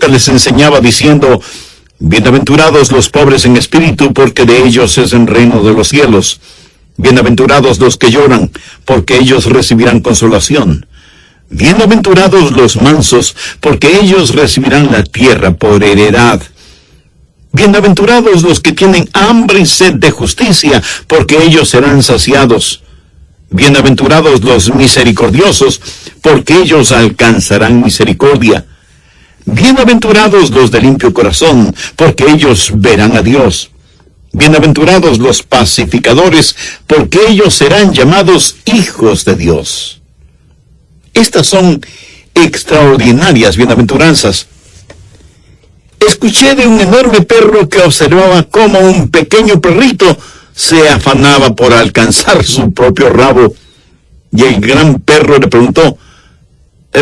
profeta les enseñaba diciendo: bienaventurados los pobres en espíritu, porque de ellos es el reino de los cielos. Bienaventurados los que lloran, porque ellos recibirán consolación. Bienaventurados los mansos, porque ellos recibirán la tierra por heredad. Bienaventurados los que tienen hambre y sed de justicia, porque ellos serán saciados. Bienaventurados los misericordiosos, porque ellos alcanzarán misericordia. Bienaventurados los de limpio corazón, porque ellos verán a Dios. Bienaventurados los pacificadores, porque ellos serán llamados hijos de Dios. Estas son extraordinarias bienaventuranzas. Escuché de un enorme perro que observaba cómo un pequeño perrito se afanaba por alcanzar su propio rabo. Y el gran perro le preguntó: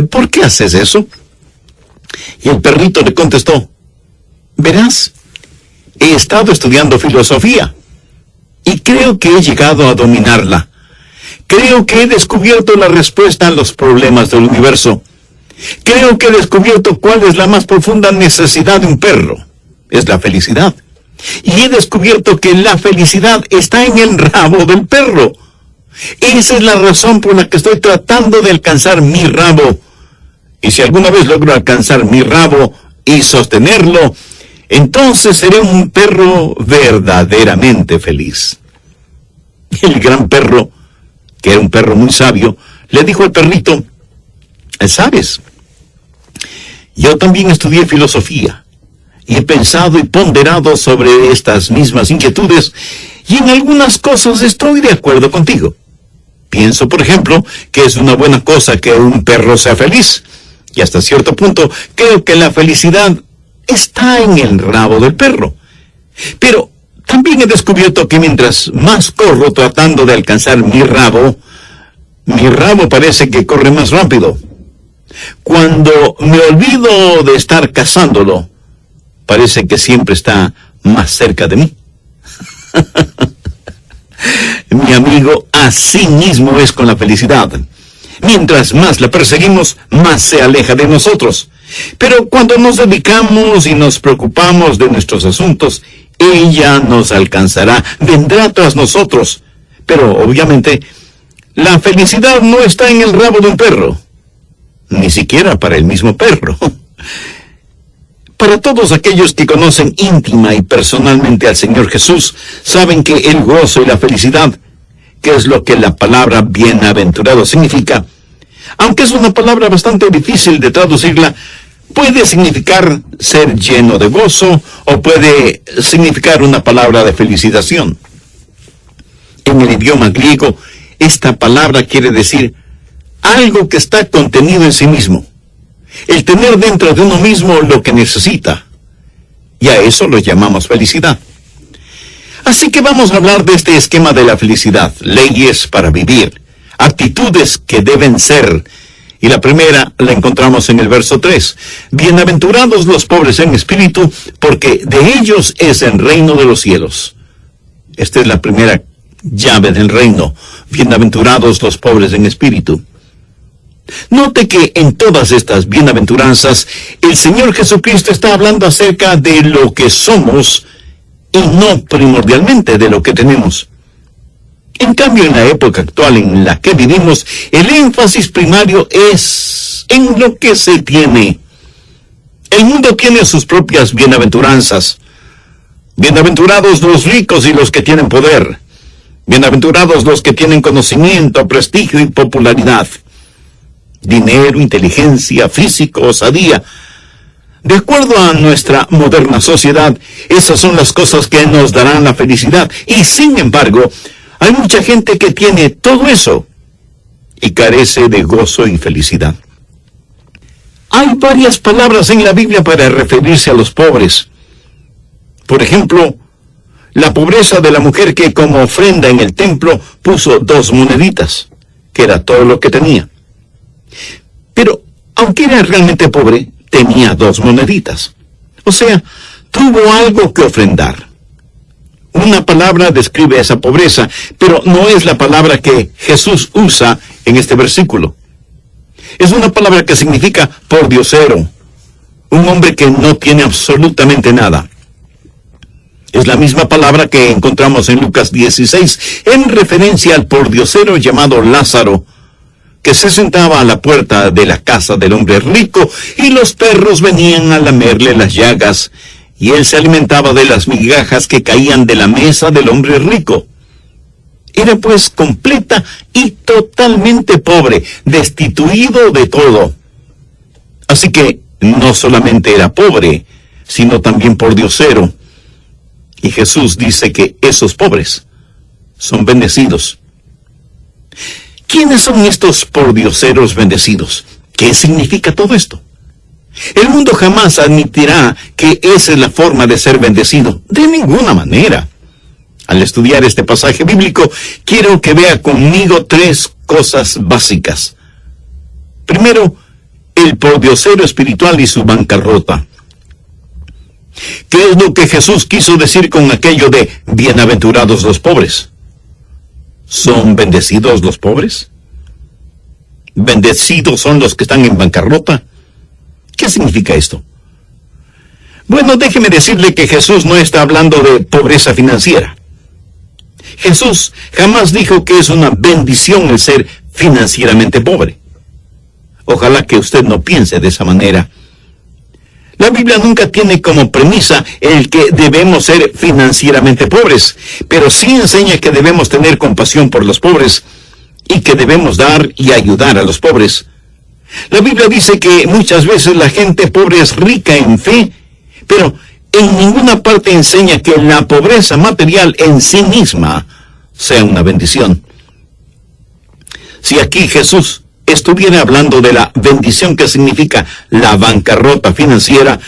¿por qué haces eso? Y el perrito le contestó: verás, he estado estudiando filosofía y creo que he llegado a dominarla. Creo que he descubierto la respuesta a los problemas del universo. Creo que he descubierto cuál es la más profunda necesidad de un perro. Es la felicidad. Y he descubierto que la felicidad está en el rabo del perro. Esa es la razón por la que estoy tratando de alcanzar mi rabo. Y si alguna vez logro alcanzar mi rabo y sostenerlo, entonces seré un perro verdaderamente feliz. El gran perro, que era un perro muy sabio, le dijo al perrito: ¿sabes? Yo también estudié filosofía y he pensado y ponderado sobre estas mismas inquietudes, y en algunas cosas estoy de acuerdo contigo. Pienso, por ejemplo, que es una buena cosa que un perro sea feliz, y hasta cierto punto creo que la felicidad está en el rabo del perro. Pero también he descubierto que mientras más corro tratando de alcanzar mi rabo parece que corre más rápido. Cuando me olvido de estar cazándolo, parece que siempre está más cerca de mí. Mi amigo, así mismo es con la felicidad. Mientras más la perseguimos, más se aleja de nosotros. Pero cuando nos dedicamos y nos preocupamos de nuestros asuntos, ella nos alcanzará, vendrá tras nosotros. Pero, obviamente, la felicidad no está en el rabo de un perro, ni siquiera para el mismo perro. Para todos aquellos que conocen íntima y personalmente al Señor Jesús, saben que el gozo y la felicidad, que es lo que la palabra bienaventurado significa, aunque es una palabra bastante difícil de traducirla, puede significar ser lleno de gozo o puede significar una palabra de felicitación. En el idioma griego, esta palabra quiere decir algo que está contenido en sí mismo. El tener dentro de uno mismo lo que necesita. Y a eso lo llamamos felicidad. Así que vamos a hablar de este esquema de la felicidad. Leyes para vivir. Actitudes que deben ser. Y la primera la encontramos en el verso 3. Bienaventurados los pobres en espíritu, porque de ellos es el reino de los cielos. Esta es la primera llave del reino. Bienaventurados los pobres en espíritu. Note que en todas estas bienaventuranzas, el Señor Jesucristo está hablando acerca de lo que somos y no primordialmente de lo que tenemos. En cambio, en la época actual en la que vivimos, el énfasis primario es en lo que se tiene. El mundo tiene sus propias bienaventuranzas. Bienaventurados los ricos y los que tienen poder. Bienaventurados los que tienen conocimiento, prestigio y popularidad. Dinero, inteligencia, físico, osadía. De acuerdo a nuestra moderna sociedad, esas son las cosas que nos darán la felicidad. Y sin embargo, hay mucha gente que tiene todo eso y carece de gozo y felicidad. Hay varias palabras en la Biblia para referirse a los pobres. Por ejemplo, la pobreza de la mujer que como ofrenda en el templo puso 2 moneditas, que era todo lo que tenía. Pero, aunque era realmente pobre, tenía 2 moneditas. O sea, tuvo algo que ofrendar. Una palabra describe esa pobreza, pero no es la palabra que Jesús usa en este versículo. Es una palabra que significa pordiosero, un hombre que no tiene absolutamente nada. Es la misma palabra que encontramos en Lucas 16, en referencia al pordiosero llamado Lázaro, que se sentaba a la puerta de la casa del hombre rico, y los perros venían a lamerle las llagas, y él se alimentaba de las migajas que caían de la mesa del hombre rico. Era pues completa y totalmente pobre, destituido de todo. Así que no solamente era pobre, sino también pordiosero. Y Jesús dice que esos pobres son bendecidos. ¿Quiénes son estos pordioseros bendecidos? ¿Qué significa todo esto? El mundo jamás admitirá que esa es la forma de ser bendecido. De ninguna manera. Al estudiar este pasaje bíblico, quiero que vea conmigo 3 cosas básicas. Primero, el pordiosero espiritual y su bancarrota. ¿Qué es lo que Jesús quiso decir con aquello de bienaventurados los pobres? ¿Son bendecidos los pobres? ¿Bendecidos son los que están en bancarrota? ¿Qué significa esto? Bueno, déjeme decirle que Jesús no está hablando de pobreza financiera. Jesús jamás dijo que es una bendición el ser financieramente pobre. Ojalá que usted no piense de esa manera. La Biblia nunca tiene como premisa el que debemos ser financieramente pobres, pero sí enseña que debemos tener compasión por los pobres y que debemos dar y ayudar a los pobres. La Biblia dice que muchas veces la gente pobre es rica en fe, pero en ninguna parte enseña que la pobreza material en sí misma sea una bendición. Si aquí Jesús estuviera hablando de la bendición que significa la bancarrota financiera,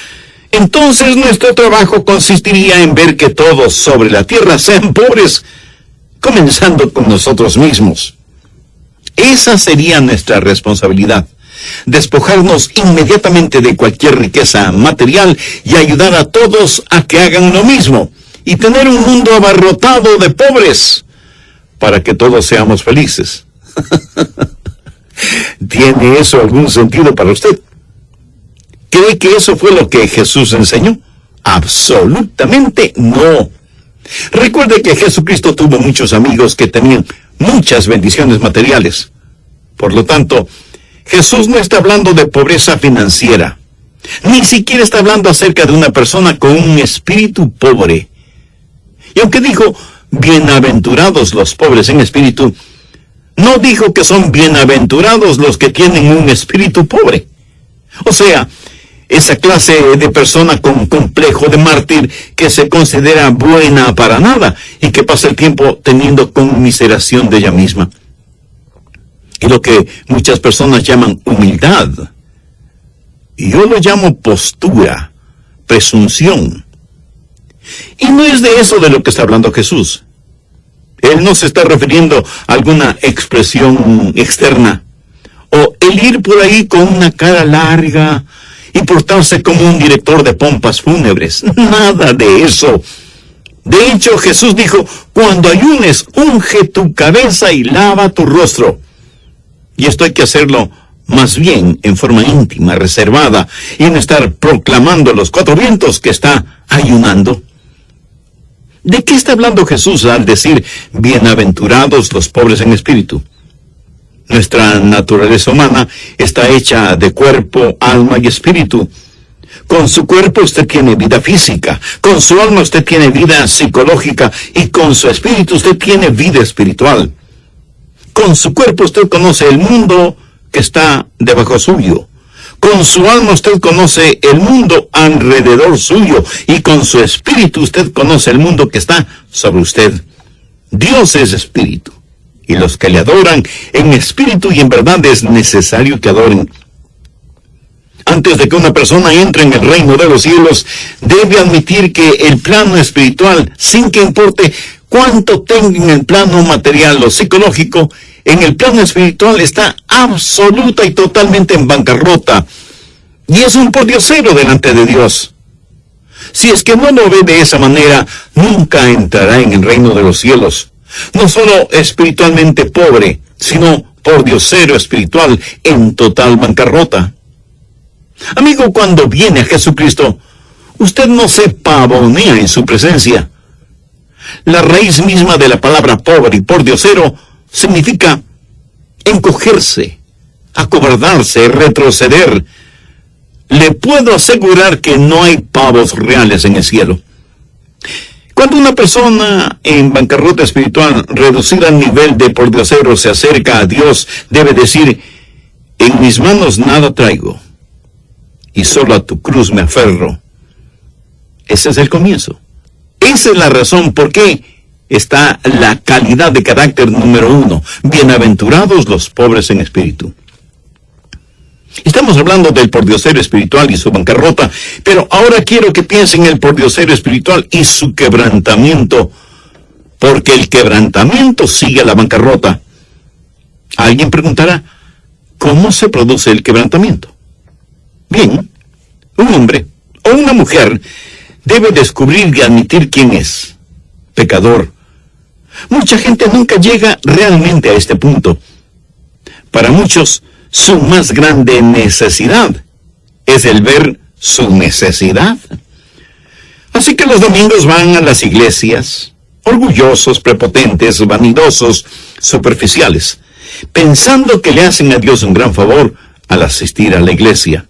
entonces nuestro trabajo consistiría en ver que todos sobre la tierra sean pobres, comenzando con nosotros mismos. Esa sería nuestra responsabilidad. Despojarnos inmediatamente de cualquier riqueza material y ayudar a todos a que hagan lo mismo, y tener un mundo abarrotado de pobres, para que todos seamos felices. ¿Tiene eso algún sentido para usted? ¿Cree que eso fue lo que Jesús enseñó? Absolutamente no. Recuerde que Jesucristo tuvo muchos amigos que tenían muchas bendiciones materiales. Por lo tanto, Jesús no está hablando de pobreza financiera. Ni siquiera está hablando acerca de una persona con un espíritu pobre. Y aunque dijo, bienaventurados los pobres en espíritu, no dijo que son bienaventurados los que tienen un espíritu pobre. O sea, esa clase de persona con complejo de mártir que se considera buena para nada y que pasa el tiempo teniendo conmiseración de ella misma. Y lo que muchas personas llaman humildad, y yo lo llamo postura, presunción. Y no es de eso de lo que está hablando Jesús. Él no se está refiriendo a alguna expresión externa, o el ir por ahí con una cara larga y portarse como un director de pompas fúnebres. Nada de eso. De hecho, Jesús dijo, cuando ayunes, unge tu cabeza y lava tu rostro. Y esto hay que hacerlo más bien en forma íntima, reservada, y no estar proclamando a los 4 vientos que está ayunando. ¿De qué está hablando Jesús al decir, bienaventurados los pobres en espíritu? Nuestra naturaleza humana está hecha de cuerpo, alma y espíritu. Con su cuerpo usted tiene vida física, con su alma usted tiene vida psicológica, y con su espíritu usted tiene vida espiritual. Con su cuerpo usted conoce el mundo que está debajo suyo. Con su alma usted conoce el mundo alrededor suyo, y con su espíritu usted conoce el mundo que está sobre usted. Dios es espíritu, y los que le adoran en espíritu y en verdad es necesario que adoren. Antes de que una persona entre en el reino de los cielos, debe admitir que el plano espiritual, sin que importe cuánto tenga en el plano material o psicológico, en el plano espiritual está absoluta y totalmente en bancarrota, y es un pordiosero delante de Dios. Si es que no lo ve de esa manera, nunca entrará en el reino de los cielos. No solo espiritualmente pobre, sino pordiosero espiritual en total bancarrota. Amigo, cuando viene a Jesucristo, usted no se pavonea en su presencia. La raíz misma de la palabra pobre y pordiosero significa encogerse, acobardarse, retroceder. Le puedo asegurar que no hay pavos reales en el cielo. Cuando una persona en bancarrota espiritual, reducida al nivel de pordiosero, se acerca a Dios, debe decir: en mis manos nada traigo, y solo a tu cruz me aferro. Ese es el comienzo. Esa es la razón por qué está la calidad de carácter número 1. Bienaventurados los pobres en espíritu. Estamos hablando del pordiosero espiritual y su bancarrota, pero ahora quiero que piensen en el pordiosero espiritual y su quebrantamiento, porque el quebrantamiento sigue a la bancarrota. Alguien preguntará: ¿cómo se produce el quebrantamiento? Bien, un hombre o una mujer debe descubrir y admitir quién es pecador. Mucha gente nunca llega realmente a este punto. Para muchos, su más grande necesidad es el ver su necesidad. Así que los domingos van a las iglesias, orgullosos, prepotentes, vanidosos, superficiales, pensando que le hacen a Dios un gran favor al asistir a la iglesia.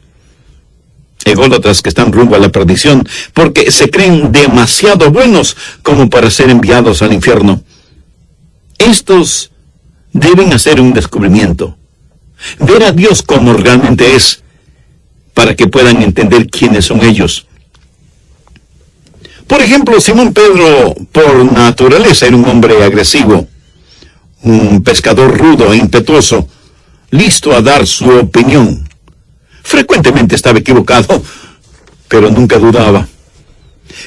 Ególatras que están rumbo a la perdición porque se creen demasiado buenos como para ser enviados al infierno. Estos deben hacer un descubrimiento, ver a Dios como realmente es, para que puedan entender quiénes son ellos. Por ejemplo, Simón Pedro, por naturaleza, era un hombre agresivo, un pescador rudo e impetuoso, listo a dar su opinión. Frecuentemente estaba equivocado, pero nunca dudaba.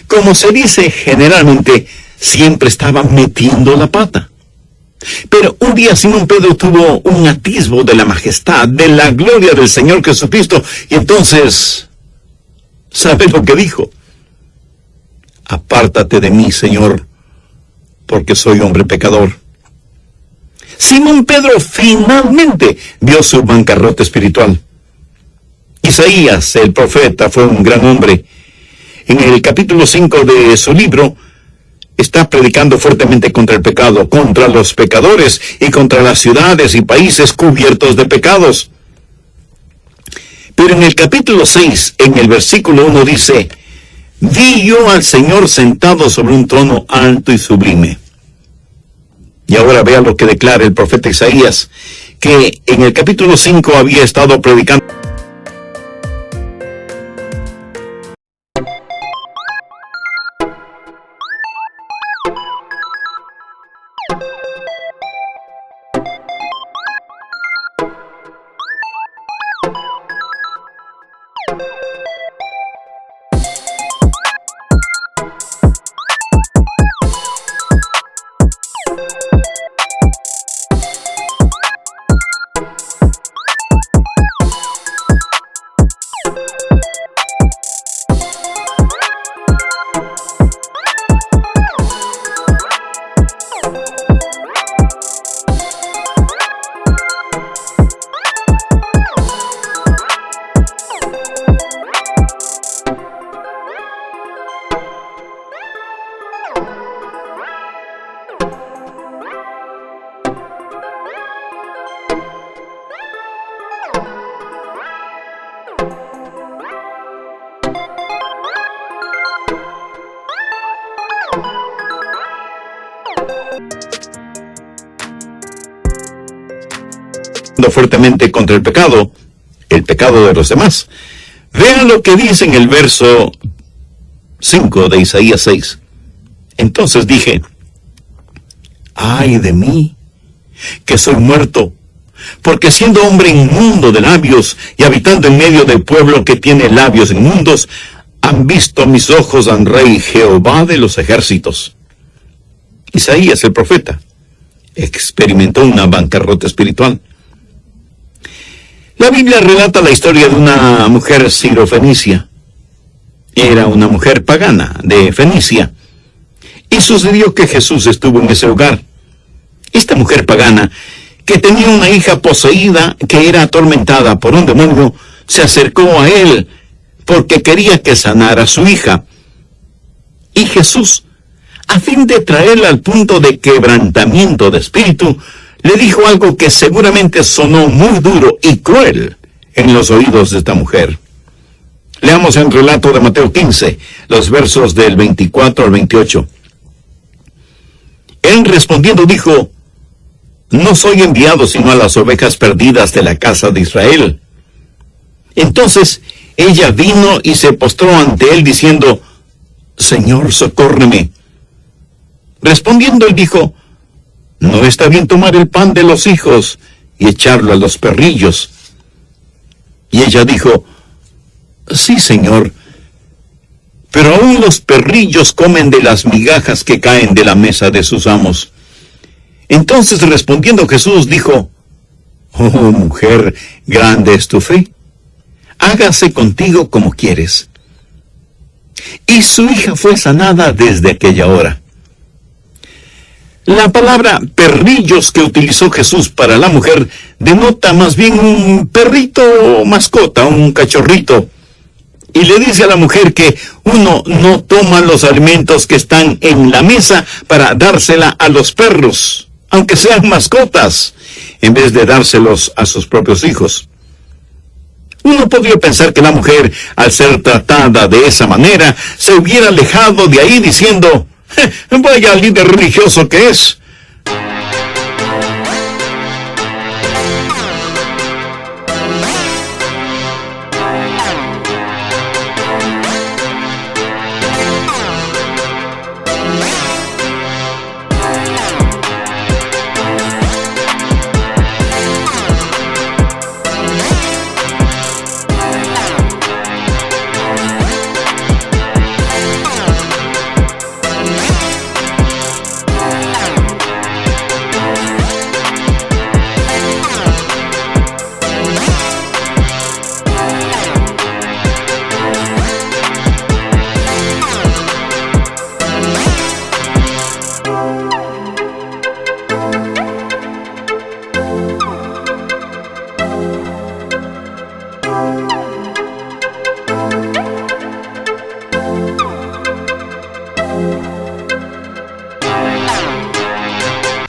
Como se dice generalmente, siempre estaba metiendo la pata. Pero un día Simón Pedro tuvo un atisbo de la majestad, de la gloria del Señor Jesucristo, y entonces, ¿sabe lo que dijo? Apártate de mí, Señor, porque soy hombre pecador. Simón Pedro finalmente vio su bancarrota espiritual. Isaías, el profeta, fue un gran hombre. En el capítulo 5 de su libro, está predicando fuertemente contra el pecado, contra los pecadores y contra las ciudades y países cubiertos de pecados. Pero en el capítulo 6, en el versículo 1 dice: vi yo al Señor sentado sobre un trono alto y sublime. Y ahora vea lo que declara el profeta Isaías, que en el capítulo 5 había estado predicando. Fuertemente contra el pecado de los demás. Vean lo que dice en el verso 5 de Isaías 6. Entonces dije: ay de mí, que soy muerto, porque siendo hombre inmundo de labios y habitando en medio del pueblo que tiene labios inmundos, han visto mis ojos al Rey Jehová de los ejércitos. Isaías, el profeta, experimentó una bancarrota espiritual. La Biblia relata la historia de una mujer sirofenicia. Era una mujer pagana de Fenicia. Y sucedió que Jesús estuvo en ese hogar. Esta mujer pagana, que tenía una hija poseída, que era atormentada por un demonio, se acercó a él porque quería que sanara a su hija. Y Jesús, a fin de traerla al punto de quebrantamiento de espíritu, le dijo algo que seguramente sonó muy duro y cruel en los oídos de esta mujer. Leamos el relato de Mateo 15, los versos del 24 al 28. Él respondiendo dijo: no soy enviado sino a las ovejas perdidas de la casa de Israel. Entonces ella vino y se postró ante él diciendo: Señor, socórreme. Respondiendo él dijo: no está bien tomar el pan de los hijos y echarlo a los perrillos. Y ella dijo: sí, Señor, pero aún los perrillos comen de las migajas que caen de la mesa de sus amos. Entonces respondiendo Jesús dijo: oh mujer, grande es tu fe, hágase contigo como quieres. Y su hija fue sanada desde aquella hora. La palabra perrillos que utilizó Jesús para la mujer denota más bien un perrito o mascota, un cachorrito. Y le dice a la mujer que uno no toma los alimentos que están en la mesa para dársela a los perros, aunque sean mascotas, en vez de dárselos a sus propios hijos. Uno podría pensar que la mujer, al ser tratada de esa manera, se hubiera alejado de ahí diciendo: vaya líder religioso que es.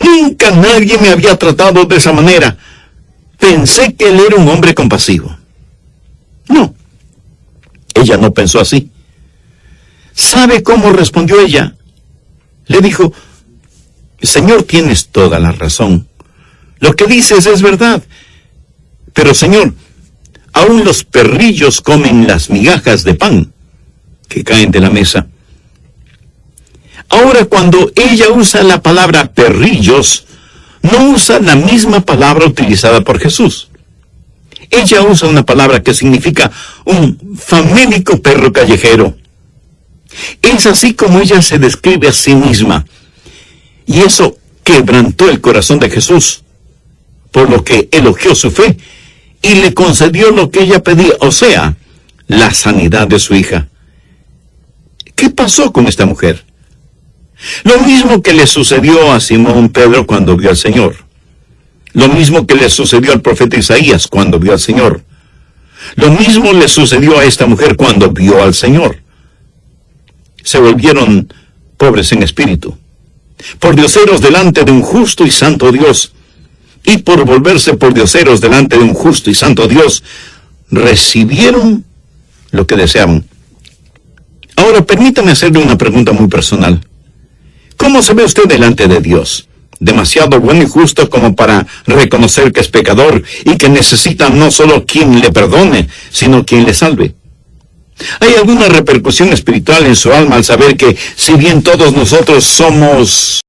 Nunca nadie me había tratado de esa manera. Pensé que él era un hombre compasivo. No, ella no pensó así. ¿Sabe cómo respondió ella? Le dijo: Señor, tienes toda la razón. Lo que dices es verdad. Pero, Señor, aún los perrillos comen las migajas de pan que caen de la mesa. Ahora, cuando ella usa la palabra perrillos, no usa la misma palabra utilizada por Jesús. Ella usa una palabra que significa un famélico perro callejero. Es así como ella se describe a sí misma. Y eso quebrantó el corazón de Jesús, por lo que elogió su fe y le concedió lo que ella pedía, o sea, la sanidad de su hija. ¿Qué pasó con esta mujer? Lo mismo que le sucedió a Simón Pedro cuando vio al Señor. Lo mismo que le sucedió al profeta Isaías cuando vio al Señor. Lo mismo le sucedió a esta mujer cuando vio al Señor. Se volvieron pobres en espíritu, pordioseros delante de un justo y santo Dios. Y por volverse pordioseros delante de un justo y santo Dios, recibieron lo que deseaban. Ahora, permítame hacerle una pregunta muy personal. ¿Cómo se ve usted delante de Dios? ¿Demasiado bueno y justo como para reconocer que es pecador y que necesita no solo quien le perdone, sino quien le salve? ¿Hay alguna repercusión espiritual en su alma al saber que, si bien todos nosotros somos